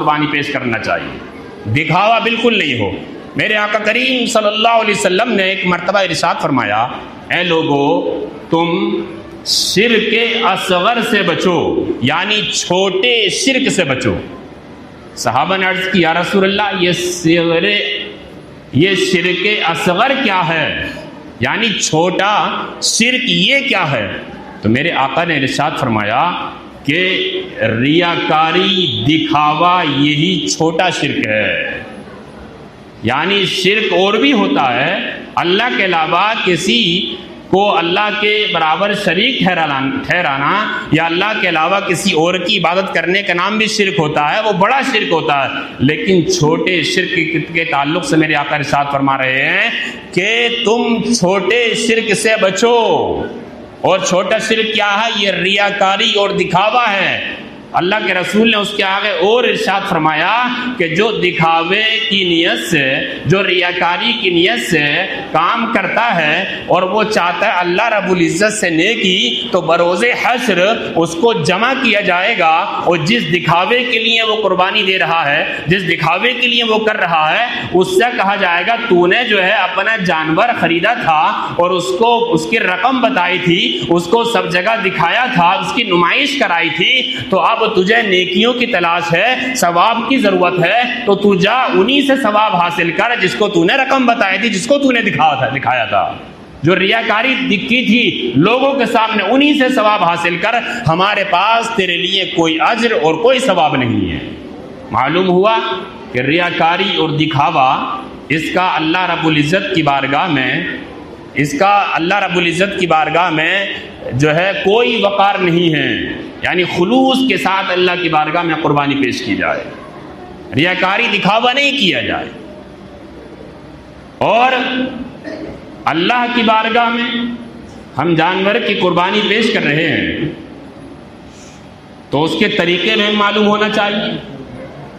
قربانی پیش کرنا چاہیے، دکھاوا بالکل نہیں ہو۔ میرے آقا کریم صلی اللہ علیہ وسلم نے ایک مرتبہ ارشاد فرمایا، اے لوگو تم شرک اصغر سے بچو، یعنی چھوٹے شرک سے بچو۔ صحابہ نے عرض کی، یا رسول اللہ یہ شرک اصغر کیا ہے، یعنی چھوٹا شرک یہ کیا ہے؟ تو میرے آقا نے ارشاد فرمایا کہ ریاکاری، دکھاوا، یہی چھوٹا شرک ہے۔ یعنی شرک اور بھی ہوتا ہے، اللہ کے علاوہ کسی کو اللہ کے برابر شریک ٹھہرانا یا اللہ کے علاوہ کسی اور کی عبادت کرنے کا نام بھی شرک ہوتا ہے، وہ بڑا شرک ہوتا ہے۔ لیکن چھوٹے شرک کے تعلق سے میرے آقا ارشاد فرما رہے ہیں کہ تم چھوٹے شرک سے بچو۔ اور چھوٹا شرک کیا ہے؟ یہ ریاکاری اور دکھاوا ہے۔ اللہ کے رسول نے اس کے آگے اور ارشاد فرمایا کہ جو دکھاوے کی نیت سے، جو ریاکاری کی نیت سے کام کرتا ہے اور وہ چاہتا ہے اللہ رب العزت سے نیکی، تو بروز حشر اس کو جمع کیا جائے گا، اور جس دکھاوے کے لیے وہ قربانی دے رہا ہے، جس دکھاوے کے لیے وہ کر رہا ہے، اس سے کہا جائے گا تو نے جو ہے اپنا جانور خریدا تھا اور اس کو اس کی رقم بتائی تھی، اس کو سب جگہ دکھایا تھا، اس کی نمائش کرائی تھی، تو اب تجھے نیکیوں کی تلاش ہے، ثواب کی ضرورت ہے، تو تو جا انہی سے ثواب حاصل کر جس کو تو نے رقم بتائی تھی، جس کو تو نے دکھایا تھا۔ جو ریاکاری دکھی تھی لوگوں کے سامنے، انہی سے ثواب حاصل کر، ہمارے پاس تیرے لیے کوئی اجر اور کوئی ثواب نہیں ہے۔ معلوم ہوا کہ ریاکاری اور دکھاوا اس کا اللہ رب العزت کی بارگاہ میں جو ہے کوئی وقار نہیں ہے۔ یعنی خلوص کے ساتھ اللہ کی بارگاہ میں قربانی پیش کی جائے، ریاکاری دکھاوا نہیں کیا جائے۔ اور اللہ کی بارگاہ میں ہم جانور کی قربانی پیش کر رہے ہیں تو اس کے طریقے میں معلوم ہونا چاہیے،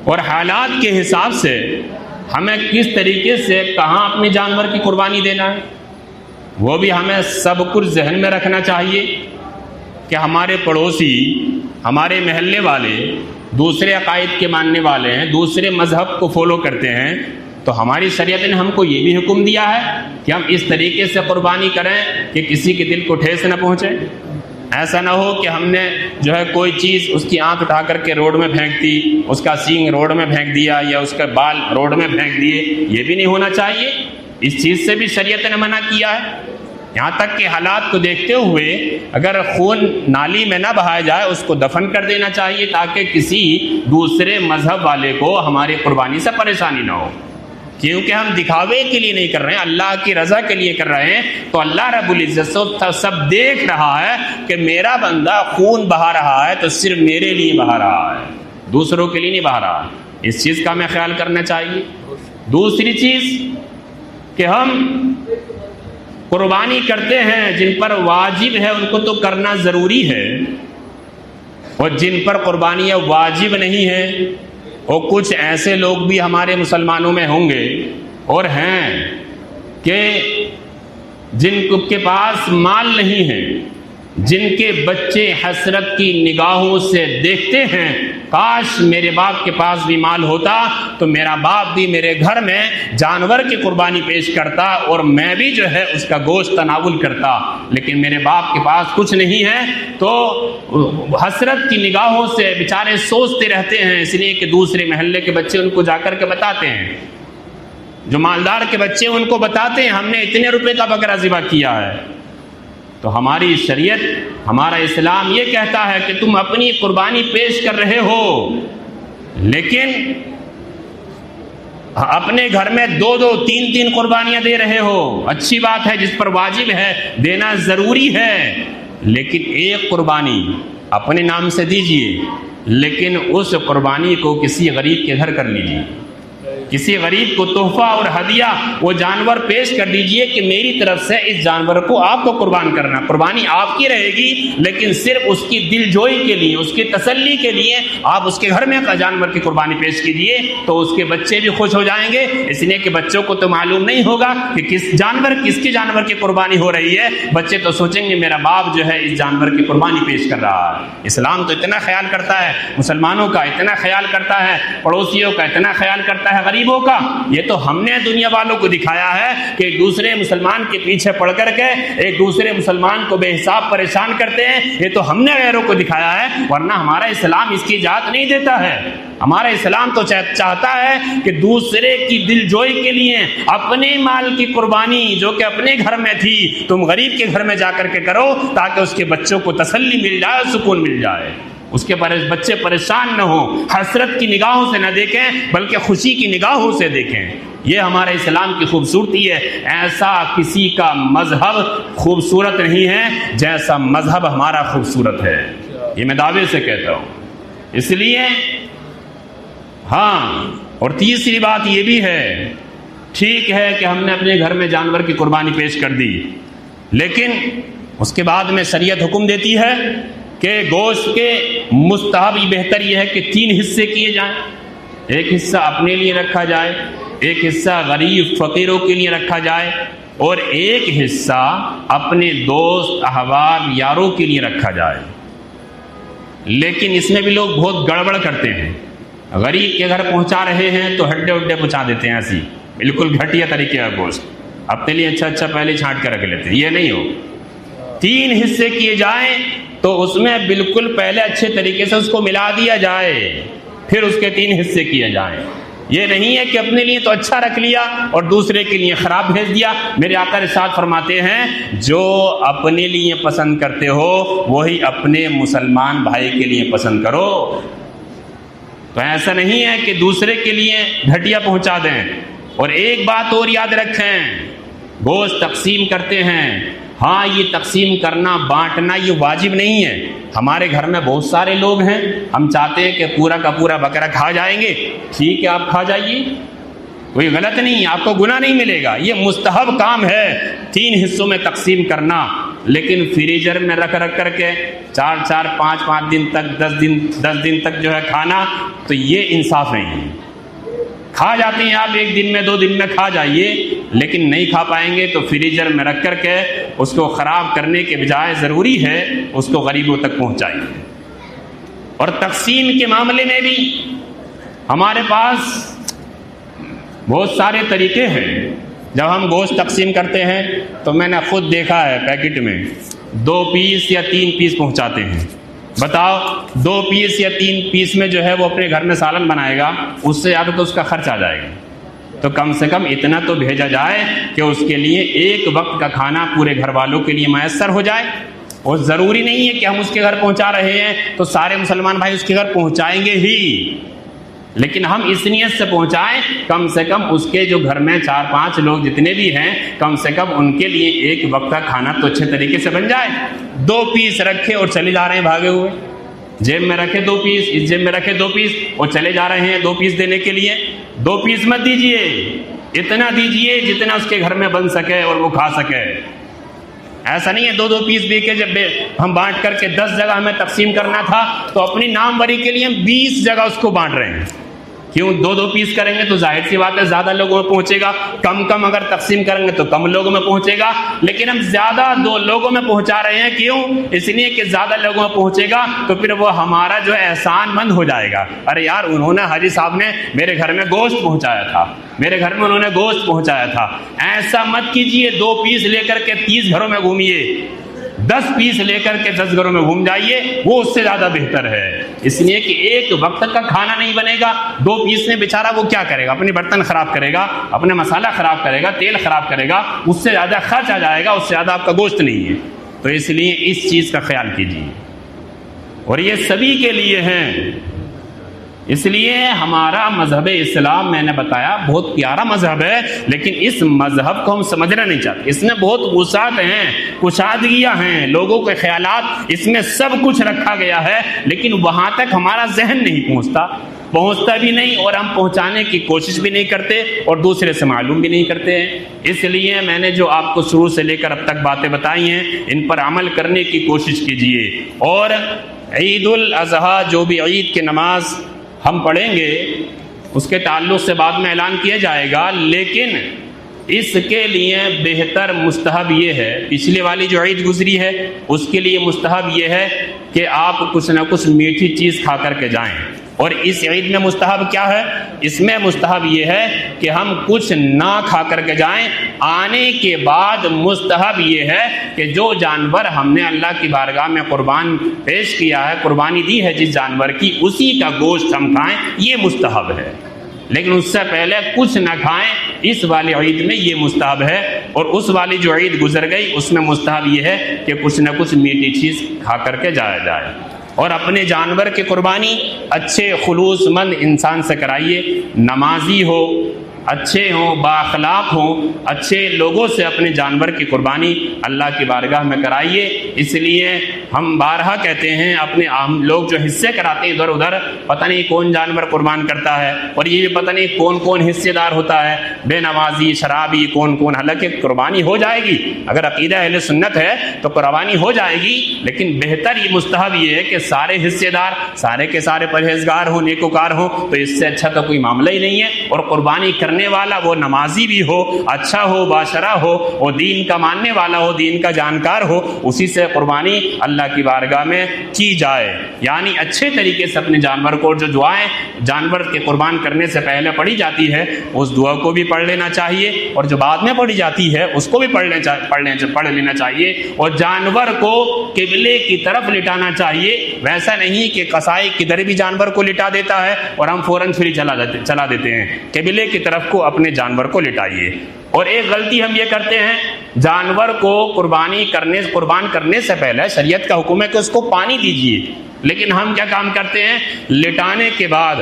اور حالات کے حساب سے ہمیں کس طریقے سے کہاں اپنے جانور کی قربانی دینا ہے، وہ بھی ہمیں سب کچھ ذہن میں رکھنا چاہیے کہ ہمارے پڑوسی، ہمارے محلے والے دوسرے عقائد کے ماننے والے ہیں، دوسرے مذہب کو فالو کرتے ہیں، تو ہماری شریعت نے ہم کو یہ بھی حکم دیا ہے کہ ہم اس طریقے سے قربانی کریں کہ کسی کے دل کو ٹھیس نہ پہنچے۔ ایسا نہ ہو کہ ہم نے جو ہے کوئی چیز اس کی آنکھ اٹھا کر کے روڈ میں پھینک دی، اس کا سینگ روڈ میں پھینک دیا، یا اس کا بال روڈ میں پھینک دیے، یہ بھی نہیں ہونا چاہیے۔ اس چیز سے بھی شریعت نے منع کیا ہے۔ یہاں تک کہ حالات کو دیکھتے ہوئے اگر خون نالی میں نہ بہایا جائے، اس کو دفن کر دینا چاہیے تاکہ کسی دوسرے مذہب والے کو ہماری قربانی سے پریشانی نہ ہو۔ کیونکہ ہم دکھاوے کے لیے نہیں کر رہے ہیں، اللہ کی رضا کے لیے کر رہے ہیں، تو اللہ رب العزت سب دیکھ رہا ہے کہ میرا بندہ خون بہا رہا ہے تو صرف میرے لیے بہا رہا ہے، دوسروں کے لیے نہیں بہا رہا۔ اس چیز کا ہمیں خیال کرنا چاہیے۔ دوسری چیز کہ ہم قربانی کرتے ہیں، جن پر واجب ہے ان کو تو کرنا ضروری ہے، اور جن پر قربانیاں واجب نہیں ہیں، اور کچھ ایسے لوگ بھی ہمارے مسلمانوں میں ہوں گے اور ہیں کہ جن کے پاس مال نہیں ہے، جن کے بچے حسرت کی نگاہوں سے دیکھتے ہیں کاش میرے باپ کے پاس بھی مال ہوتا تو میرا باپ بھی میرے گھر میں جانور کی قربانی پیش کرتا اور میں بھی جو ہے اس کا گوشت تناول کرتا، لیکن میرے باپ کے پاس کچھ نہیں ہے، تو حسرت کی نگاہوں سے بیچارے سوچتے رہتے ہیں، اس لیے کہ دوسرے محلے کے بچے ان کو جا کر کے بتاتے ہیں، جو مالدار کے بچے ان کو بتاتے ہیں ہم نے اتنے روپے کا بکرا ذبح کیا ہے۔ تو ہماری شریعت، ہمارا اسلام یہ کہتا ہے کہ تم اپنی قربانی پیش کر رہے ہو، لیکن اپنے گھر میں 2 3 قربانیاں دے رہے ہو، اچھی بات ہے، جس پر واجب ہے دینا ضروری ہے، لیکن ایک قربانی اپنے نام سے دیجئے، لیکن اس قربانی کو کسی غریب کے گھر کر لیجئے۔ کسی غریب کو تحفہ اور ہدیہ وہ جانور پیش کر دیجئے کہ میری طرف سے اس جانور کو آپ کو قربان کرنا، قربانی آپ کی رہے گی، لیکن صرف اس کی دل جوئی کے لیے، اس کی تسلی کے لیے آپ اس کے گھر میں جانور کی قربانی پیش کیجئے، تو اس کے بچے بھی خوش ہو جائیں گے، اس لیے کہ بچوں کو تو معلوم نہیں ہوگا کہ کس کے جانور کی قربانی ہو رہی ہے، بچے تو سوچیں گے میرا باپ جو ہے اس جانور کی قربانی پیش کر رہا ہے۔ اسلام تو اتنا خیال کرتا ہے، مسلمانوں کا اتنا خیال کرتا ہے، پڑوسیوں کا اتنا خیال کرتا ہے، غریبوں کا۔ یہ تو ہم نے دنیا والوں کو دکھایا ہے کہ ایک دوسرے مسلمان کے پیچھے پڑ کر کے ایک دوسرے مسلمان کو بے حساب پریشان کرتے ہیں، یہ تو ہم نے غیروں کو دکھایا ہے، ورنہ ہمارا اسلام اس کی اجازت نہیں دیتا ہے۔ ہمارا اسلام تو چاہتا ہے کہ دوسرے کی دل جوئی کے لیے اپنے مال کی قربانی جو کہ اپنے گھر میں تھی تم غریب کے گھر میں جا کر کے کرو، تاکہ اس کے بچوں کو تسلی مل جائے، سکون مل جائے، اس کے بچے پریشان نہ ہوں، حسرت کی نگاہوں سے نہ دیکھیں بلکہ خوشی کی نگاہوں سے دیکھیں۔ یہ ہمارے اسلام کی خوبصورتی ہے۔ ایسا کسی کا مذہب خوبصورت نہیں ہے جیسا مذہب ہمارا خوبصورت ہے، یہ میں دعوے سے کہتا ہوں۔ اس لیے ہاں، اور تیسری بات یہ بھی ہے، ٹھیک ہے کہ ہم نے اپنے گھر میں جانور کی قربانی پیش کر دی، لیکن اس کے بعد میں شریعت حکم دیتی ہے کہ گوشت کے مستحب بہتر یہ ہے کہ 3 حصے کیے جائیں، ایک حصہ اپنے لیے رکھا جائے، ایک حصہ غریب فقیروں کے لیے رکھا جائے، اور ایک حصہ اپنے دوست احباب یاروں کے لیے رکھا جائے۔ لیکن اس میں بھی لوگ بہت گڑبڑ کرتے ہیں، غریب کے گھر پہنچا رہے ہیں تو ہڈے اڈے پہنچا دیتے ہیں، ایسی بالکل گھٹیا طریقے کا گوشت اپنے لیے اچھا پہلے چھانٹ کر رکھ لیتے ہیں، یہ نہیں ہو۔ 3 حصے کیے جائیں تو اس میں بالکل پہلے اچھے طریقے سے اس کو ملا دیا جائے، پھر اس کے 3 حصے کیے جائیں۔ یہ نہیں ہے کہ اپنے لیے تو اچھا رکھ لیا اور دوسرے کے لیے خراب بھیج دیا۔ میرے آقا ارشاد فرماتے ہیں جو اپنے لیے پسند کرتے ہو وہی اپنے مسلمان بھائی کے لیے پسند کرو۔ تو ایسا نہیں ہے کہ دوسرے کے لیے گھٹیا پہنچا دیں۔ اور ایک بات اور یاد رکھیں، گوشت تقسیم کرتے ہیں، ہاں یہ تقسیم کرنا بانٹنا یہ واجب نہیں ہے۔ ہمارے گھر میں بہت سارے لوگ ہیں، ہم چاہتے ہیں کہ پورا کا پورا بکرا کھا جائیں گے، ٹھیک ہے آپ کھا جائیے، کوئی غلط نہیں، آپ کو گناہ نہیں ملے گا، یہ مستحب کام ہے 3 حصوں میں تقسیم کرنا۔ لیکن فریزر میں رکھ کر کے 4 5 دن تک 10 دن تک جو ہے کھانا، تو یہ انصاف نہیں ہے۔ کھا جاتے ہیں آپ 1 دن میں 2 دن میں کھا جائیے، لیکن نہیں کھا پائیں گے تو فریزر میں رکھ کر کے اس کو خراب کرنے کے بجائے ضروری ہے اس کو غریبوں تک پہنچائیے۔ اور تقسیم کے معاملے میں بھی ہمارے پاس بہت سارے طریقے ہیں۔ جب ہم گوشت تقسیم کرتے ہیں تو میں نے خود دیکھا ہے پیکٹ میں 2 پیس یا 3 پیس پہنچاتے ہیں۔ بتاؤ 2 پیس یا 3 پیس میں جو ہے وہ اپنے گھر میں سالن بنائے گا، اس سے زیادہ تو اس کا خرچ آ جائے گا۔ تو کم سے کم اتنا تو بھیجا جائے کہ اس کے لیے ایک وقت کا کھانا پورے گھر والوں کے لیے میسر ہو جائے۔ اور ضروری نہیں ہے کہ ہم اس کے گھر پہنچا رہے ہیں تو سارے مسلمان بھائی اس کے گھر پہنچائیں گے ہی، لیکن ہم اس نیت سے پہنچائیں کم سے کم اس کے جو گھر میں 4 5 لوگ جتنے بھی ہیں، کم سے کم ان کے لیے ایک وقت کا کھانا تو اچھے طریقے سے بن جائے۔ 2 پیس رکھے اور چلے جا رہے ہیں بھاگے ہوئے، جیب میں رکھے 2 پیس، اس جیب میں رکھے 2 پیس اور چلے جا رہے ہیں 2 پیس دینے کے لیے۔ 2 پیس مت دیجئے، اتنا دیجئے جتنا اس کے گھر میں بن سکے اور وہ کھا سکے۔ ایسا نہیں ہے 2 پیس بھی کے جب ہم بانٹ کر کے 10 جگہ ہمیں تقسیم کرنا تھا تو اپنی ناموری کے لیے ہم 20 جگہ اس کو بانٹ رہے ہیں۔ کیوں 2 پیس کریں گے تو ظاہر سی بات ہے زیادہ لوگوں میں پہنچے گا، کم اگر تقسیم کریں گے تو کم لوگوں میں پہنچے گا، لیکن ہم زیادہ 2 لوگوں میں پہنچا رہے ہیں۔ کیوں؟ اس لیے کہ زیادہ لوگوں میں پہنچے گا تو پھر وہ ہمارا جو ہے احسان مند ہو جائے گا۔ ارے یار انہوں نے حاجی صاحب نے میرے گھر میں گوشت پہنچایا تھا، میرے گھر میں انہوں نے گوشت پہنچایا تھا۔ ایسا مت کیجئے 2 پیس لے کر کے 30 گھروں میں گھومیے، 10 پیس لے کر کے 10 گھروں میں گھوم جائیے، وہ اس سے زیادہ بہتر ہے۔ اس لیے کہ ایک وقت کا کھانا نہیں بنے گا، 2 پیس میں بیچارہ وہ کیا کرے گا؟ اپنے برتن خراب کرے گا، اپنا مسالہ خراب کرے گا، تیل خراب کرے گا، اس سے زیادہ خرچ آ جائے گا، اس سے زیادہ آپ کا گوشت نہیں ہے۔ تو اس لیے اس چیز کا خیال کیجیے، اور یہ سبھی کے لیے ہیں۔ اس لیے ہمارا مذہب اسلام میں نے بتایا بہت پیارا مذہب ہے، لیکن اس مذہب کو ہم سمجھنا نہیں چاہتے۔ اس میں بہت وسعت ہیں، کشادگیاں ہیں، لوگوں کے خیالات، اس میں سب کچھ رکھا گیا ہے، لیکن وہاں تک ہمارا ذہن نہیں پہنچتا۔ پہنچتا بھی نہیں اور ہم پہنچانے کی کوشش بھی نہیں کرتے اور دوسرے سے معلوم بھی نہیں کرتے ہیں۔ اس لیے میں نے جو آپ کو شروع سے لے کر اب تک باتیں بتائی ہیں ان پر عمل کرنے کی کوشش کیجیے۔ اور عید الاضحیٰ جو بھی عید کی نماز ہم پڑھیں گے اس کے تعلق سے بعد میں اعلان کیا جائے گا، لیکن اس کے لیے بہتر مستحب یہ ہے، پچھلے والی جو عید گزری ہے اس کے لیے مستحب یہ ہے کہ آپ کچھ نہ کچھ میٹھی چیز کھا کر کے جائیں۔ اور اس عید میں مستحب کیا ہے؟ اس میں مستحب یہ ہے کہ ہم کچھ نہ کھا کر کے جائیں۔ آنے کے بعد مستحب یہ ہے کہ جو جانور ہم نے اللہ کی بارگاہ میں قربان پیش کیا ہے، قربانی دی ہے جس جانور کی، اسی کا گوشت ہم کھائیں، یہ مستحب ہے۔ لیکن اس سے پہلے کچھ نہ کھائیں، اس والی عید میں یہ مستحب ہے۔ اور اس والی جو عید گزر گئی اس میں مستحب یہ ہے کہ کچھ نہ کچھ میٹھی چیز کھا کر کے جایا جائے۔ اور اپنے جانور کی قربانی اچھے خلوص مند انسان سے کرائیے، نمازی ہو، اچھے ہوں، بااخلاق ہوں، اچھے لوگوں سے اپنے جانور کی قربانی اللہ کی بارگاہ میں کرائیے۔ اس لیے ہم بارہا کہتے ہیں، اپنے ہم لوگ جو حصے کراتے ہیں ادھر ادھر، پتہ نہیں کون جانور قربان کرتا ہے اور یہ بھی پتہ نہیں کون کون حصے دار ہوتا ہے، بے نمازی، شرابی، کون۔ حالانکہ قربانی ہو جائے گی، اگر عقیدہ اہل سنت ہے تو قربانی ہو جائے گی، لیکن بہتر یہ مستحب یہ ہے کہ سارے حصے دار، سارے کے سارے پرہیزگار ہوں، نیکوکار ہوں، تو اس سے اچھا تو کوئی معاملہ ہی نہیں ہے۔ اور قربانی کرنے والا وہ نمازی بھی ہو، اچھا ہو، باشرہ ہو، وہ دین کا ماننے والا ہو، دین کا جانکار ہو، اسی سے قربانی اللہ کی بارگاہ میں کی جائے۔ یعنی اچھے طریقے سے اپنے جانور کو، جو دعائیں جانور کے قربان کرنے سے پہلے پڑھی جاتی ہے اس دعا کو بھی پڑھ لینا چاہیے، اور جو بعد میں پڑھی جاتی ہے اس کو بھی پڑھ لینا چاہیے۔ اور جانور کو قبلے کی طرف لٹانا چاہیے، ویسا نہیں کہ قصائی کدھر بھی جانور کو لٹا دیتا ہے اور ہم فوراً چھری چلا دیتے ہیں۔ قبلے کی طرف کو اپنے جانور کو لٹائیے۔ اور ایک غلطی ہم یہ کرتے ہیں، جانور کو قربان کرنے سے پہلے شریعت کا حکم ہے کہ اس کو پانی دیجیے، لیکن ہم کیا کام کرتے ہیں، لٹانے کے بعد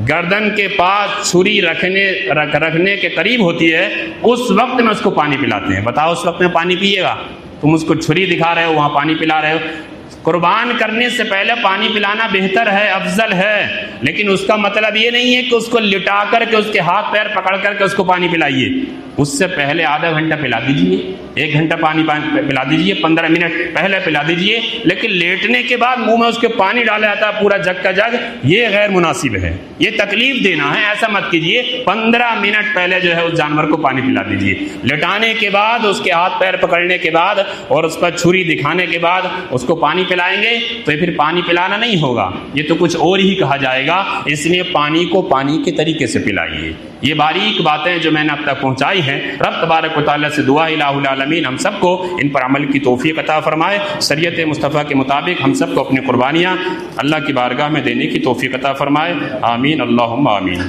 گردن کے پاس چھری رکھنے کے قریب ہوتی ہے اس وقت میں اس کو پانی پلاتے ہیں۔ بتاؤ اس وقت میں پانی پیے گا؟ تم اس کو چھری دکھا رہے ہو، وہاں پانی پلا رہے ہو۔ قربان کرنے سے پہلے پانی پلانا بہتر ہے، افضل ہے، لیکن اس کا مطلب یہ نہیں ہے کہ اس کو لٹا کر کے اس کے ہاتھ پیر پکڑ کر کے اس کو پانی پلائیے۔ اس سے پہلے آدھا گھنٹہ پلا دیجیے، 1 گھنٹہ پانی پلا دیجیے، 15 منٹ پہلے پلا دیجیے، لیکن لیٹنے کے بعد منہ میں اس کے پانی ڈالا جاتا ہے پورا جگ کا جگ، یہ غیر مناسب ہے، یہ تکلیف دینا ہے، ایسا مت کیجیے۔ 15 منٹ پہلے جو ہے اس جانور کو پانی پلا دیجیے۔ لٹانے کے بعد، اس کے ہاتھ پیر پکڑنے کے بعد اور اس پر چھری دکھانے کے بعد اس کو پانی پلائیں گے تو پھر پانی پلانا نہیں ہوگا، یہ تو کچھ اور ہی کہا جائے گا۔ اس لیے پانی کو پانی کے طریقے سے پلائیے۔ یہ باریک باتیں جو میں نے اب تک پہنچائی ہیں، رب تبارک و تعالیٰ سے دعا الہ العالمین ہم سب کو ان پر عمل کی توفیق عطا فرمائے، شریعت مصطفیٰ کے مطابق ہم سب کو اپنی قربانیاں اللہ کی بارگاہ میں دینے کی توفیق عطا فرمائے۔ آمین، اللہم آمین۔